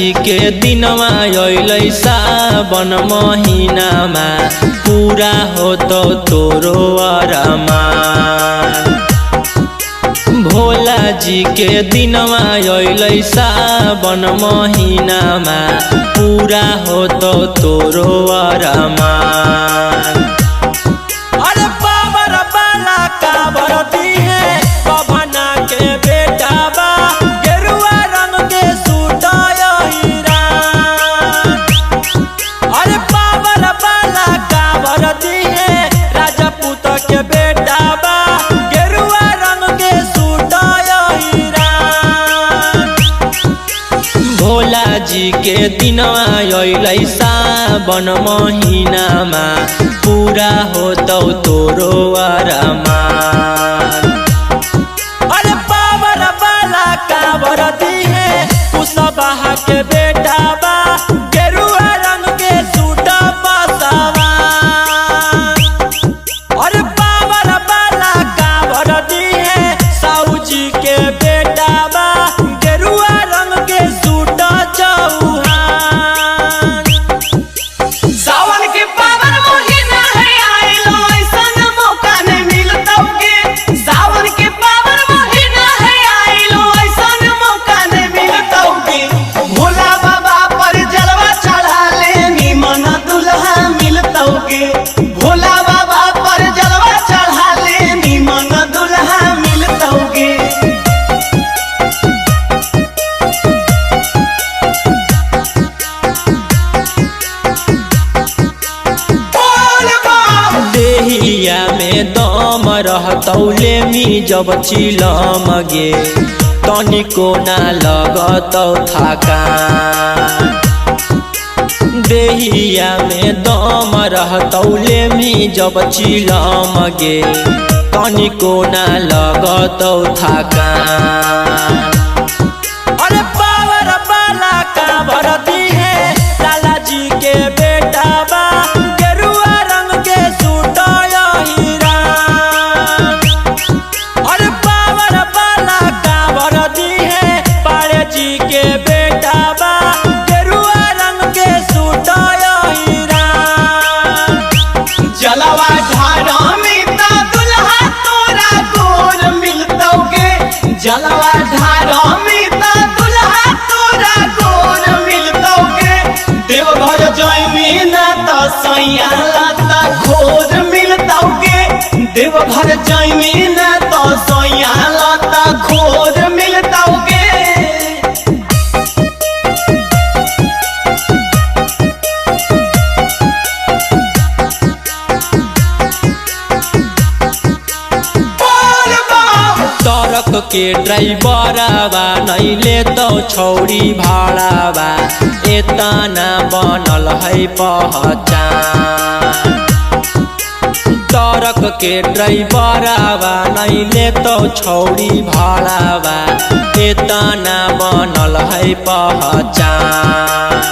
जी के दिनमा अइलै सावन महिनामा पूरा हो तो तोरो अरमान। भोला जी के दिनमा अइलै सावन महिनामा पूरा हो तो तोरो अरमान। अरे बाबर बाला काबर दिहे बभना के बेटा बा गेरुआ रंग के सूट हीरा। अरे बाबर बाला काबर दिहे राजपूत के बेटा बा गेरुआ रंग के सूट हीरा। भोला जी के दिनमा अइलै सावन महिनामा पूरा हो तो तोरो अरमान। अरे बाबर बाला काबर दिहे कुशवाहा के बेटा बा गेरुआ रंग के सूट पसवा। अरे बाबर बाला काबर दिहे साहू जी के बेटा बा गेरुआ रंग के सूट चौहान। सावन के पावन महीना है आइलो ऐसन मौका नहीं मिलतौगे। सावन के पावन महीना है आइलो ऐसन मौका नहीं मिलतौगे। भोला बाबा पर जलवा चढ़ा ले निमन दुल्हा मिलतौगे। भोला बाबा पर जलवा चढ़ा ले निमन दुल्हा मिलतौगे। देहिया में दम रहतौले मी जब चिलम गे तनिको ना लगतौ थकान। देहिया में दम रहतौले मी जब चिलम गे तनिको ना लगतौ थकान। अरे बाबर बाला काबर दिहे लाला जी के बेटा बा गेरुआ रंग के सूट हीरा। अरे बाबर बाला काबर दिहे पाड़े जी के बेटा बा गेरुआ रंग के सूट हीरा। जलवा ढारा में ता दुल्हा तोरा गोर मिलतौगे। जलवा ढारा में ता दुल्हा तोरा गोर मिलतौगे। देवघर जइमी ना त सैया लता खोर मिलतौगे। देवघर जइमी ना त सैया लता खोर मिलतौगे। ट्रक के ड्राइवरवा नैले तो छौरी भाड़ावा एतना बनल है पहचान। ट्रक के ड्राइवरवा नैले तो छौरी भाड़ावा एतना बनल है पहचान।